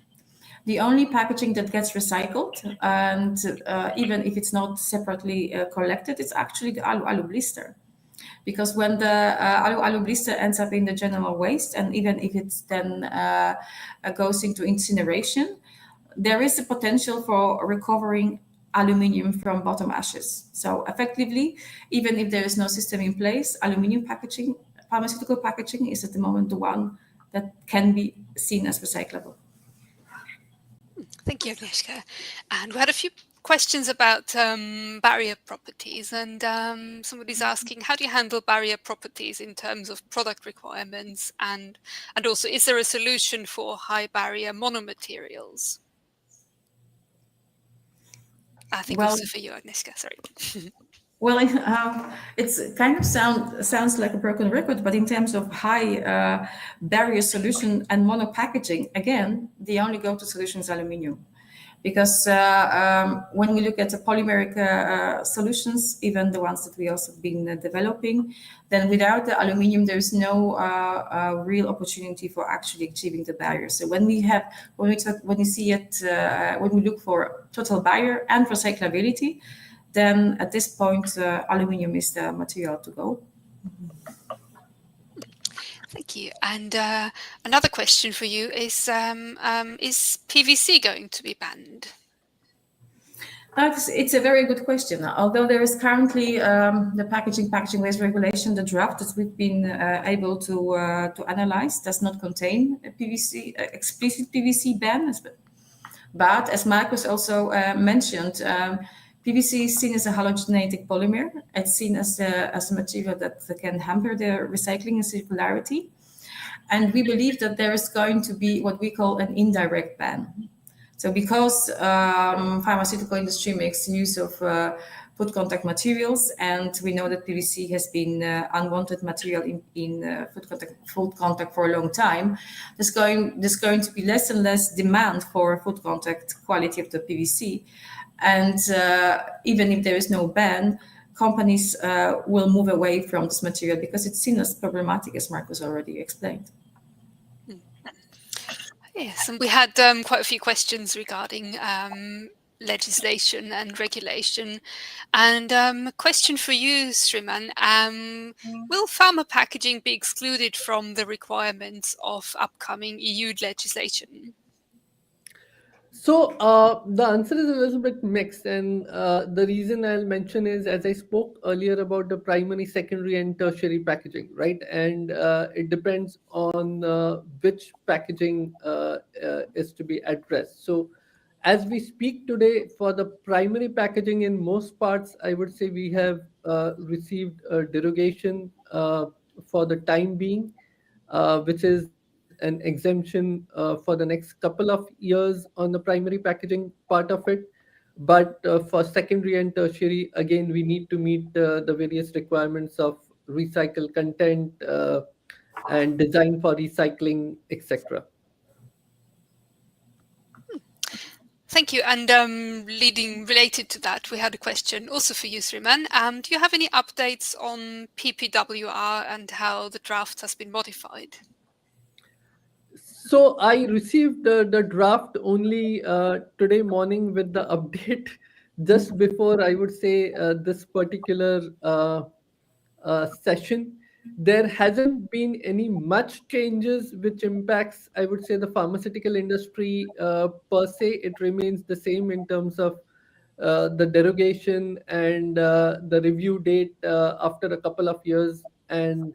The only packaging that gets recycled, and even if it's not separately collected, it's actually the alu blister. Because when the alu blister ends up in the general waste, and even if it's then goes into incineration, there is a potential for recovering aluminium from bottom ashes. So effectively, even if there is no system in place, aluminium packaging, pharmaceutical packaging is at the moment the one that can be seen as recyclable. Thank you, Agnieszka. And we had a few questions about barrier properties, and somebody's asking, how do you handle barrier properties in terms of product requirements, and also, is there a solution for high barrier monomaterials? I think also for you, Agnieszka, sorry. Well, it's kind of sounds like a broken record, but in terms of high barrier solution and mono packaging, again, the only go-to solution is aluminium. Because when we look at the polymeric solutions, even the ones that we also have been developing, then without the aluminium, there is no real opportunity for actually achieving the barrier. So when we look for total barrier and recyclability, then at this point, aluminium is the material to go. Thank you. And another question for you is PVC going to be banned? It's a very good question. Although there is currently the packaging waste regulation, the draft that we've been able to analyze does not contain a explicit PVC ban. But as Marcus also mentioned, PVC is seen as a halogenated polymer. It's seen as a material that can hamper the recycling and circularity. And we believe that there is going to be what we call an indirect ban. So because pharmaceutical industry makes use of food contact materials, and we know that PVC has been unwanted material in food contact for a long time, there's going to be less and less demand for food contact quality of the PVC. And even if there is no ban, companies will move away from this material because it's seen as problematic, as Marcus already explained. Yes, and we had quite a few questions regarding legislation and regulation. And a question for you, Sriman. Will pharma packaging be excluded from the requirements of upcoming EU legislation? So the answer is a little bit mixed, and the reason I'll mention is, as I spoke earlier about the primary, secondary, and tertiary packaging, right? And it depends on which packaging is to be addressed. So as we speak today, for the primary packaging, in most parts, I would say we have received a derogation for the time being, which is an exemption for the next couple of years on the primary packaging part of it. But for secondary and tertiary, again, we need to meet the various requirements of recycle content and design for recycling, etc. Thank you. And related to that, we had a question also for you, Sriman. Do you have any updates on PPWR and how the draft has been modified? So I received the draft only today morning with the update, just before, I would say, this particular session. There hasn't been any much changes which impacts, I would say, the pharmaceutical industry per se. It remains the same in terms of the derogation and the review date after a couple of years. And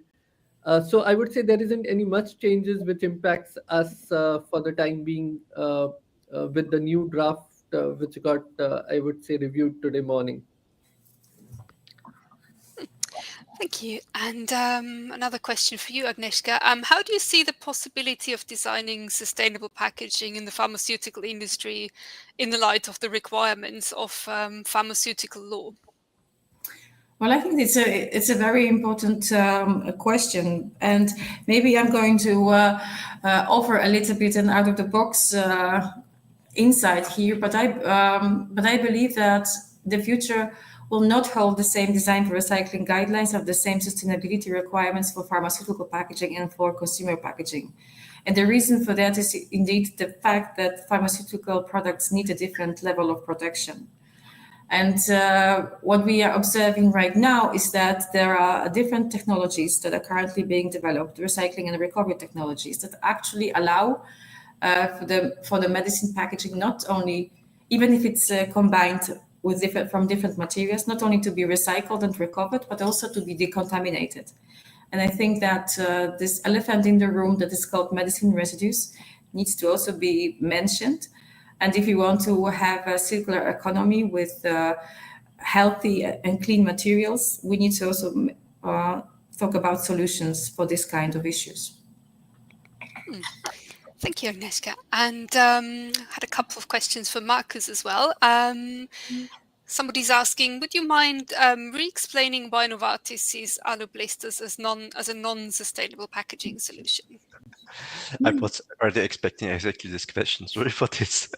so I would say there isn't any much changes which impacts us for the time being with the new draft which got, I would say, reviewed today morning. Thank you. And another question for you, Agnieszka. How do you see the possibility of designing sustainable packaging in the pharmaceutical industry in the light of the requirements of pharmaceutical law? Well, I think it's a very important question, and maybe I'm going to offer a little bit an out of the box insight here. But I believe that the future will not hold the same design for recycling guidelines of the same sustainability requirements for pharmaceutical packaging and for consumer packaging. And the reason for that is indeed the fact that pharmaceutical products need a different level of protection. And what we are observing right now is that there are different technologies that are currently being developed, recycling and recovery technologies, that actually allow for the medicine packaging, not only, even if it's combined with from different materials, not only to be recycled and recovered, but also to be decontaminated. And I think that this elephant in the room that is called medicine residues needs to also be mentioned. And if you want to have a circular economy with healthy and clean materials, we need to also talk about solutions for this kind of issues. Thank you, Agnieszka. And had a couple of questions for Marcus as well. Somebody's asking, would you mind re-explaining why Novartis sees alu blisters as a non-sustainable packaging solution? I was already expecting exactly this question. Sorry for this.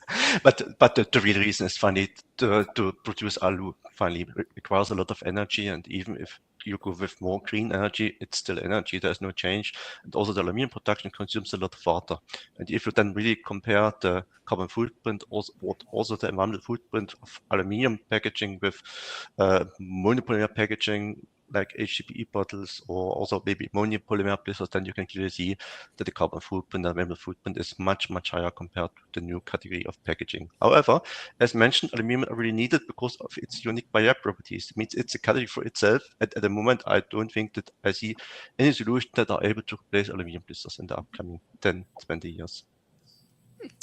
But the real reason is funny to produce alu finally requires a lot of energy, and even if you go with more green energy, it's still energy. There's no change. And also the aluminum production consumes a lot of water. And if you then really compare the carbon footprint, also the environmental footprint of aluminum packaging with monopolymer packaging, like HDPE bottles, or also maybe monopolymer blisters, then you can clearly see that the carbon footprint, the environmental footprint is much, much higher compared to the new category of packaging. However, as mentioned, aluminum are really needed because of its unique barrier properties. It means it's a category for itself. At the moment, I don't think that I see any solution that are able to replace aluminum blisters in the upcoming 10, 20 years.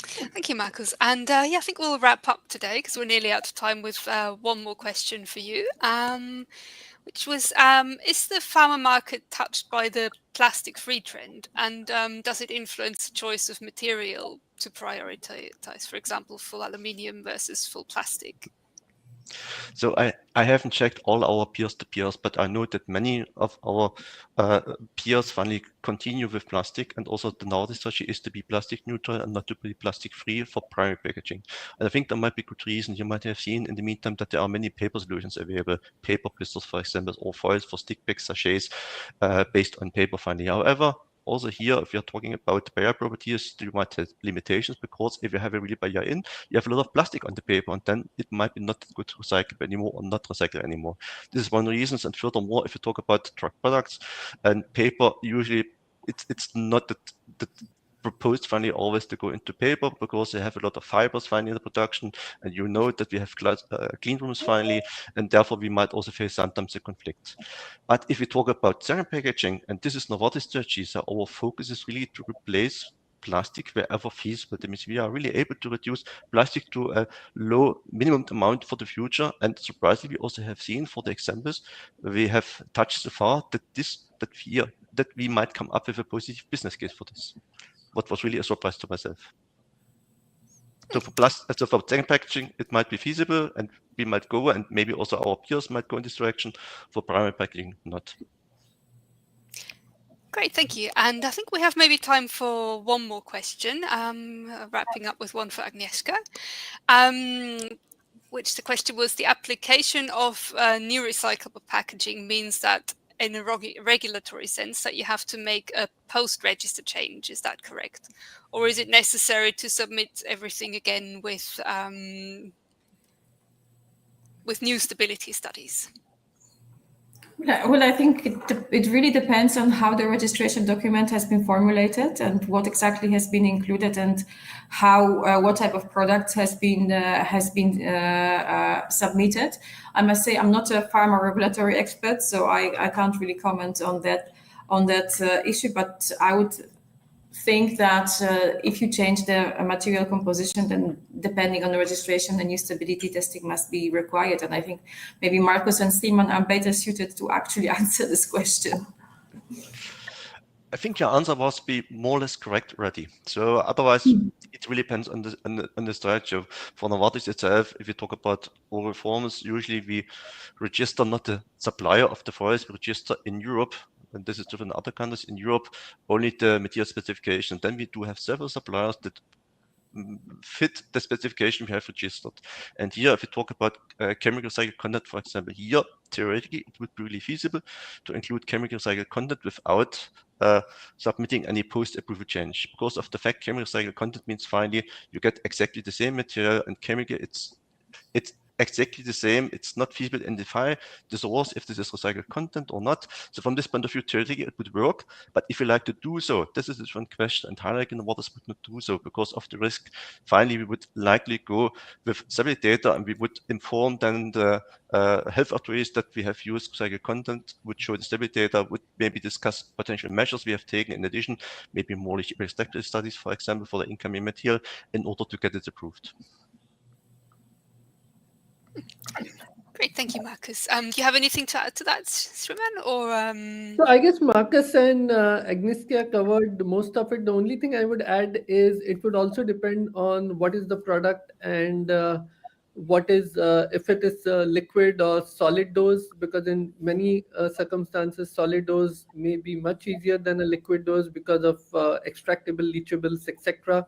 Thank you, Marcus. And I think we'll wrap up today because we're nearly out of time with one more question for you, which was, is the pharma market touched by the plastic-free trend? And does it influence the choice of material to prioritize, for example, full aluminium versus full plastic? So I haven't checked all our peers-to-peers, but I know that many of our peers finally continue with plastic, and also the Novartis strategy is to be plastic neutral and not to be plastic free for primary packaging. And I think there might be good reason. You might have seen in the meantime that there are many paper solutions available, paper blisters, for example, or foils for stick bags, sachets, based on paper finally. However, also here, if you're talking about barrier properties, you might have limitations, because if you have a really barrier in, you have a lot of plastic on the paper, and then it might be not good to recycle anymore or not recycle anymore. This is one of the reasons. And furthermore, if you talk about drug products and paper, usually it's not that proposed finally always to go into paper, because they have a lot of fibers finally in the production, and you know that we have clean rooms finally, and therefore we might also face sometimes a conflict. But if we talk about ceramic packaging, and this is Novartis strategy, so our focus is really to replace plastic wherever feasible. That means we are really able to reduce plastic to a low minimum amount for the future. And surprisingly, we also have seen for the examples we have touched so far that we might come up with a positive business case for this. What was really a surprise to myself. So for ceramic packaging, it might be feasible, and we might go, and maybe also our peers might go in this direction. For primary packaging, not. Great, thank you. And I think we have maybe time for one more question, wrapping up with one for Agnieszka, which the question was, the application of new recyclable packaging means that in a regulatory sense that you have to make a post-register change. Is that correct? Or is it necessary to submit everything again with new stability studies? Well, I think it really depends on how the registration document has been formulated and what exactly has been included, and how what type of product has been submitted. I must say I'm not a pharma regulatory expert, so I can't really comment on that issue. But I would think that if you change the material composition, then depending on the registration, the new stability testing must be required. And I think maybe Marcus and Simon are better suited to actually answer this question. I think your answer was be more or less correct already. So otherwise, it really depends on the strategy. For Novartis itself, if you talk about oral forms, usually we register not the supplier of the foils, we register in Europe, and this is different in other countries. In Europe, only the material specification. Then we do have several suppliers that fit the specification we have registered. And here, if you talk about chemical recycled content, for example, here, theoretically, it would be really feasible to include chemical recycled content without submitting any post-approval change. Because of the fact chemical recycled content means finally you get exactly the same material, and chemical, it's exactly the same. It's not feasible to identify the source if this is recycled content or not. So from this point of view, theoretically, it would work. But if you like to do so, this is a different question. And highlighting Novartis would not do so because of the risk. Finally, we would likely go with stability data, and we would inform then the health authorities that we have used recycled content, would show the stability data, would maybe discuss potential measures we have taken in addition, maybe more restrictive studies, for example, for the incoming material, in order to get it approved. Great, thank you, Marcus. Do you have anything to add to that, Sriman? Or So I guess Marcus and Agnieszka covered most of it. The only thing I would add is it would also depend on what is the product, and what is if it is liquid or solid dose, because in many circumstances solid dose may be much easier than a liquid dose because of extractable, leachables, etc.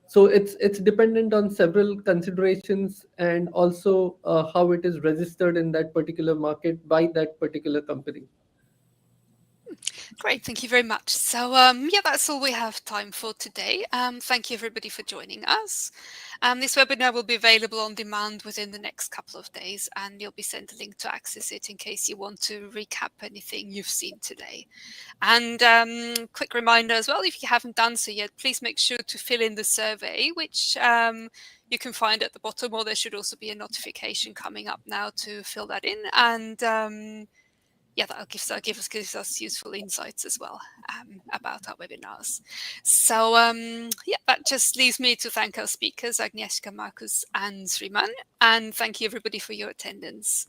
So it's dependent on several considerations, and also how it is registered in that particular market by that particular company. great, thank you very much. So yeah, that's all we have time for today. Thank you everybody for joining us. This webinar will be available on demand within the next couple of days, and you'll be sent a link to access it in case you want to recap anything you've seen today. And quick reminder as well, if you haven't done so yet, please make sure to fill in the survey, which you can find at the bottom, or there should also be a notification coming up now to fill that in. And yeah, that gives us useful insights as well about our webinars. So yeah, that just leaves me to thank our speakers, Agnieszka, Markus, and Sriman, and thank you everybody for your attendance.